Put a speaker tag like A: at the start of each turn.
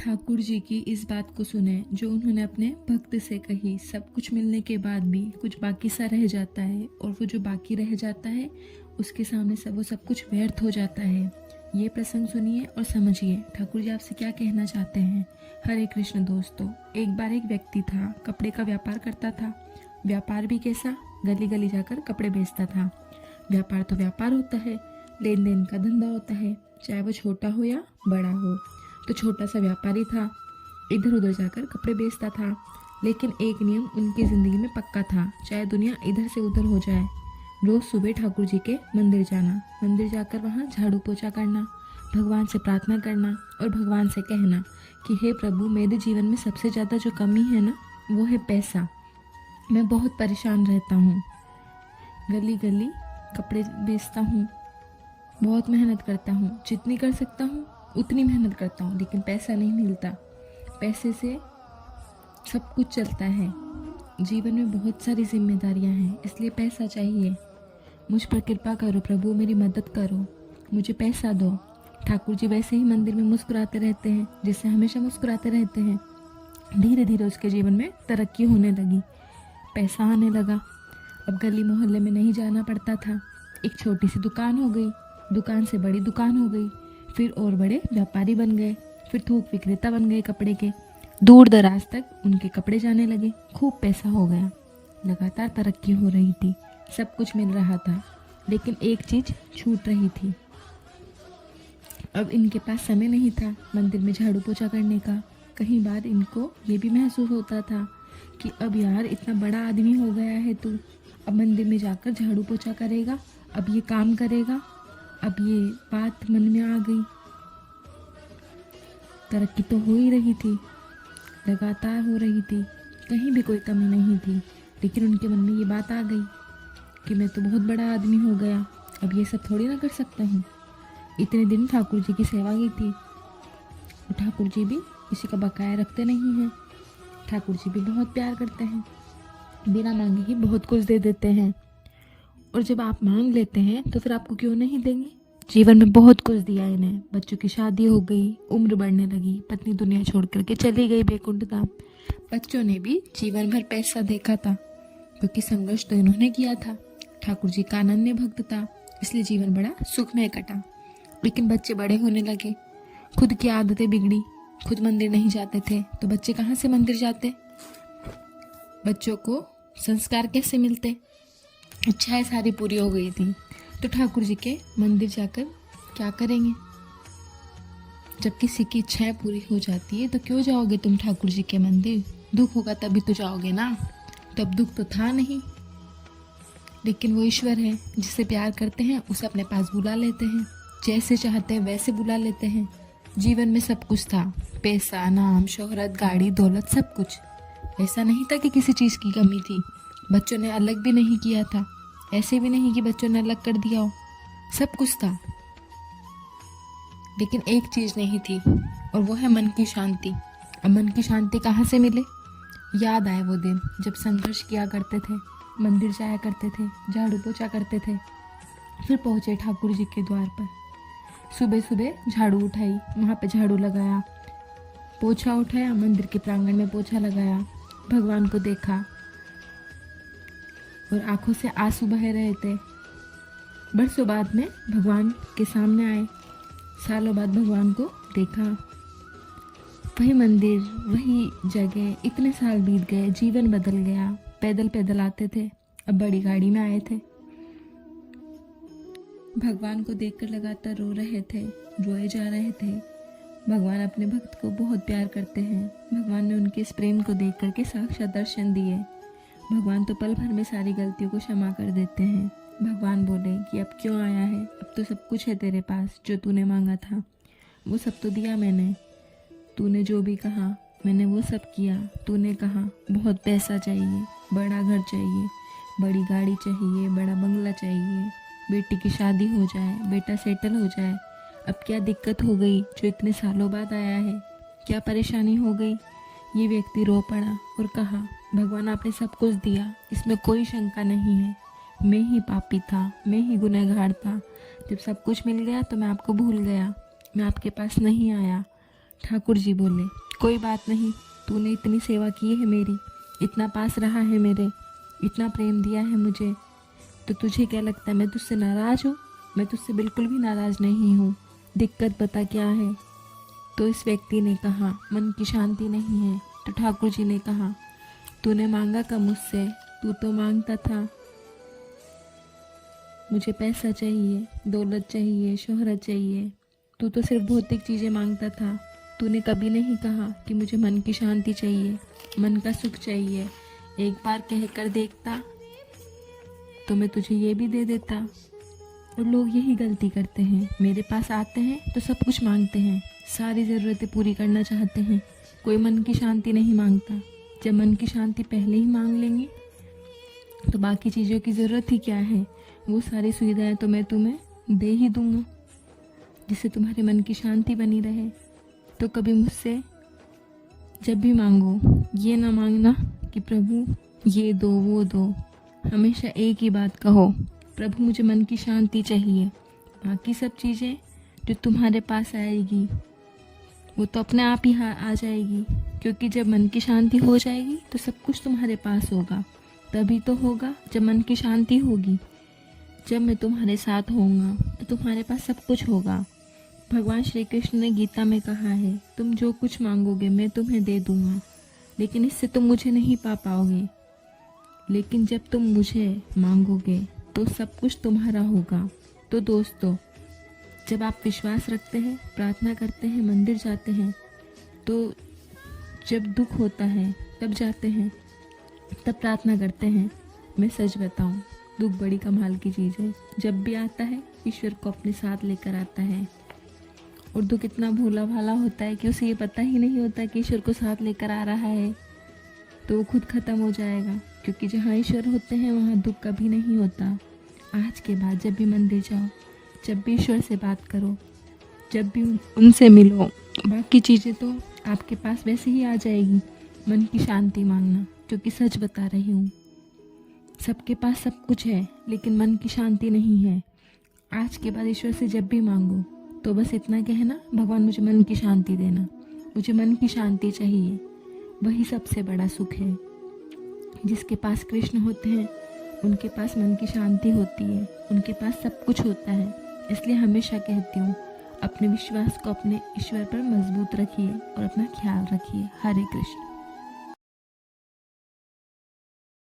A: ठाकुर जी की इस बात को सुने जो उन्होंने अपने भक्त से कही। सब कुछ मिलने के बाद भी कुछ बाकी सा रह जाता है, और वो जो बाकी रह जाता है उसके सामने वो सब कुछ व्यर्थ हो जाता है। ये प्रसंग सुनिए और समझिए ठाकुर जी आपसे क्या कहना चाहते हैं। हरे कृष्ण दोस्तों, एक बार एक व्यक्ति था, कपड़े का व्यापार करता था। व्यापार भी कैसा, गली गली जाकर कपड़े बेचता था। व्यापार तो व्यापार होता है, लेन देन का धंधा होता है, चाहे वो छोटा हो या बड़ा हो। तो छोटा सा व्यापारी था, इधर उधर जाकर कपड़े बेचता था। लेकिन एक नियम उनकी ज़िंदगी में पक्का था, चाहे दुनिया इधर से उधर हो जाए, रोज़ सुबह ठाकुर जी के मंदिर जाना, मंदिर जाकर वहाँ झाड़ू पोछा करना, भगवान से प्रार्थना करना और भगवान से कहना कि हे प्रभु, मेरे जीवन में सबसे ज़्यादा जो कमी है ना, वो है पैसा। मैं बहुत परेशान रहता हूँ, गली गली कपड़े बेचता हूँ, बहुत मेहनत करता हूँ, जितनी कर सकता हूँ उतनी मेहनत करता हूँ, लेकिन पैसा नहीं मिलता। पैसे से सब कुछ चलता है, जीवन में बहुत सारी जिम्मेदारियाँ हैं, इसलिए पैसा चाहिए। मुझ पर कृपा करो प्रभु, मेरी मदद करो, मुझे पैसा दो। ठाकुर जी वैसे ही मंदिर में मुस्कुराते रहते हैं, जिससे हमेशा मुस्कुराते रहते हैं। धीरे धीरे उसके जीवन में तरक्की होने लगी, पैसा आने लगा। अब गली मोहल्ले में नहीं जाना पड़ता था, एक छोटी सी दुकान हो गई, दुकान से बड़ी दुकान हो गई, फिर और बड़े व्यापारी बन गए, फिर थोक विक्रेता बन गए कपड़े के। दूर दराज तक उनके कपड़े जाने लगे, खूब पैसा हो गया, लगातार तरक्की हो रही थी, सब कुछ मिल रहा था। लेकिन एक चीज़ छूट रही थी, अब इनके पास समय नहीं था मंदिर में झाड़ू पोछा करने का। कहीं बार इनको ये भी महसूस होता था कि अब यार इतना बड़ा आदमी हो गया है तू, अब मंदिर में जाकर झाड़ू पोछा करेगा, अब ये काम करेगा। अब ये बात मन में आ गई। तरक्की तो हो ही रही थी, लगातार हो रही थी, कहीं भी कोई कमी नहीं थी, लेकिन उनके मन में ये बात आ गई कि मैं तो बहुत बड़ा आदमी हो गया, अब ये सब थोड़ी ना कर सकता हूँ। इतने दिन ठाकुर जी की सेवा की थी, और ठाकुर जी भी किसी का बकाया रखते नहीं हैं। ठाकुर जी भी बहुत प्यार करते हैं, बिना मांगे ही बहुत कुछ दे देते हैं, और जब आप मांग लेते हैं तो फिर आपको क्यों नहीं देंगे। जीवन में बहुत कुछ दिया इन्हें, बच्चों की शादी हो गई, उम्र बढ़ने लगी, पत्नी दुनिया छोड़ करके चली गई बैकुंठ धाम। बच्चों ने भी जीवन भर पैसा देखा था, क्योंकि संघर्ष तो इन्होंने किया था। ठाकुर जी का अनन्य भक्त था, इसलिए जीवन बड़ा सुखमय कटा। लेकिन बच्चे बड़े होने लगे, खुद की आदतें बिगड़ी, खुद मंदिर नहीं जाते थे, तो बच्चे कहाँ से मंदिर जाते, बच्चों को संस्कार कैसे मिलते। इच्छाएं सारी पूरी हो गई थी, तो ठाकुर जी के मंदिर जाकर क्या करेंगे। जब किसी की इच्छाएं पूरी हो जाती है तो क्यों जाओगे तुम ठाकुर जी के मंदिर, दुख होगा तभी तो जाओगे ना। तो अब दुख तो था नहीं, लेकिन वो ईश्वर है, जिसे प्यार करते हैं उसे अपने पास बुला लेते हैं, जैसे चाहते हैं वैसे बुला लेते हैं। जीवन में सब कुछ था, पैसा, नाम, शोहरत, गाड़ी, दौलत, सब कुछ। ऐसा नहीं था कि किसी चीज़ की कमी थी। बच्चों ने अलग भी नहीं किया था, ऐसे भी नहीं कि बच्चों ने अलग कर दिया हो, सब कुछ था। लेकिन एक चीज़ नहीं थी, और वो है मन की शांति। अब मन की शांति कहाँ से मिले। याद आए वो दिन जब संघर्ष किया करते थे, मंदिर जाया करते थे, झाड़ू पोछा करते थे। फिर पहुँचे ठाकुर जी के द्वार पर, सुबह सुबह झाड़ू उठाई, वहाँ पे झाड़ू लगाया, पोछा उठाया, मंदिर के प्रांगण में पोछा लगाया, भगवान को देखा, और आंखों से आंसू बह रहे थे। बरसों बाद में भगवान के सामने आए, सालों बाद भगवान को देखा, वही मंदिर, वही जगह, इतने साल बीत गए, जीवन बदल गया। पैदल पैदल आते थे, अब बड़ी गाड़ी में आए थे। भगवान को देखकर लगातार रो रहे थे, रोए जा रहे थे। भगवान अपने भक्त को बहुत प्यार करते हैं। भगवान ने उनके इस प्रेम को देख करके साक्षात दर्शन दिए। भगवान तो पल भर में सारी गलतियों को क्षमा कर देते हैं। भगवान बोले कि अब क्यों आया है, अब तो सब कुछ है तेरे पास, जो तूने मांगा था वो सब तो दिया मैंने। तूने जो भी कहा मैंने वो सब किया। तूने कहा बहुत पैसा चाहिए, बड़ा घर चाहिए, बड़ी गाड़ी चाहिए, बड़ा बंगला चाहिए, बेटी की शादी हो जाए, बेटा सेटल हो जाए। अब क्या दिक्कत हो गई जो इतने सालों बाद आया है, क्या परेशानी हो गई। ये व्यक्ति रो पड़ा और कहा, भगवान आपने सब कुछ दिया, इसमें कोई शंका नहीं है, मैं ही पापी था, मैं ही गुनहगार था। जब सब कुछ मिल गया तो मैं आपको भूल गया, मैं आपके पास नहीं आया। ठाकुर जी बोले, कोई बात नहीं, तूने इतनी सेवा की है मेरी, इतना पास रहा है मेरे, इतना प्रेम दिया है मुझे, तो तुझे क्या लगता है मैं तुझसे नाराज़ हूँ? मैं तुझसे बिल्कुल भी नाराज़ नहीं हूँ। दिक्कत बता क्या है? तो इस व्यक्ति ने कहा, मन की शांति नहीं है। तो ठाकुर जी ने कहा, तूने मांगा कब मुझसे? तू तो मांगता था मुझे पैसा चाहिए, दौलत चाहिए, शोहरत चाहिए। तू तो सिर्फ भौतिक चीज़ें मांगता था। तूने कभी नहीं कहा कि मुझे मन की शांति चाहिए, मन का सुख चाहिए। एक बार कह कर देखता तो मैं तुझे ये भी दे देता। और लोग यही गलती करते हैं, मेरे पास आते हैं तो सब कुछ मांगते हैं, सारी ज़रूरतें पूरी करना चाहते हैं, कोई मन की शांति नहीं मांगता। जब मन की शांति पहले ही मांग लेंगे तो बाकी चीज़ों की ज़रूरत ही क्या है? वो सारी सुविधाएं तो मैं तुम्हें दे ही दूंगा, जिससे तुम्हारे मन की शांति बनी रहे। तो कभी मुझसे जब भी मांगो ये ना मांगना कि प्रभु ये दो वो दो। हमेशा एक ही बात कहो, प्रभु मुझे मन की शांति चाहिए। बाकी सब चीज़ें जो तुम्हारे पास आएगी वो तो अपने आप ही आ जाएगी, क्योंकि जब मन की शांति हो जाएगी तो सब कुछ तुम्हारे पास होगा। तभी तो होगा जब मन की शांति होगी। जब मैं तुम्हारे साथ होऊंगा तो तुम्हारे पास सब कुछ होगा। भगवान श्री कृष्ण ने गीता में कहा है, तुम जो कुछ मांगोगे मैं तुम्हें दे दूंगा, लेकिन इससे तुम मुझे नहीं पा पाओगे। लेकिन जब तुम मुझे मांगोगे तो सब कुछ तुम्हारा होगा। तो दोस्तों, जब आप विश्वास रखते हैं, प्रार्थना करते हैं, मंदिर जाते हैं, तो जब दुख होता है तब जाते हैं, तब प्रार्थना करते हैं। मैं सच बताऊं, दुख बड़ी कमाल की चीज़ है। जब भी आता है ईश्वर को अपने साथ लेकर आता है। और दुख इतना भोला भाला होता है कि उसे ये पता ही नहीं होता कि ईश्वर को साथ लेकर आ रहा है, तो वो खुद ख़त्म हो जाएगा। क्योंकि जहाँ ईश्वर होते हैं वहाँ दुख कभी नहीं होता। आज के बाद जब भी मंदिर जाओ, जब भी ईश्वर से बात करो, जब भी उनसे मिलो, बाकी चीज़ें तो आपके पास वैसे ही आ जाएगी। मन की शांति मांगना, क्योंकि सच बता रही हूँ, सबके पास सब कुछ है लेकिन मन की शांति नहीं है। आज के बाद ईश्वर से जब भी मांगो तो बस इतना कहना, भगवान मुझे मन की शांति देना, मुझे मन की शांति चाहिए। वही सबसे बड़ा सुख है। जिसके पास कृष्ण होते हैं उनके पास मन की शांति होती है, उनके पास सब कुछ होता है। इसलिए हमेशा कहती हूँ, अपने विश्वास को अपने ईश्वर पर मजबूत रखिए और अपना ख्याल रखिए। हरे कृष्ण।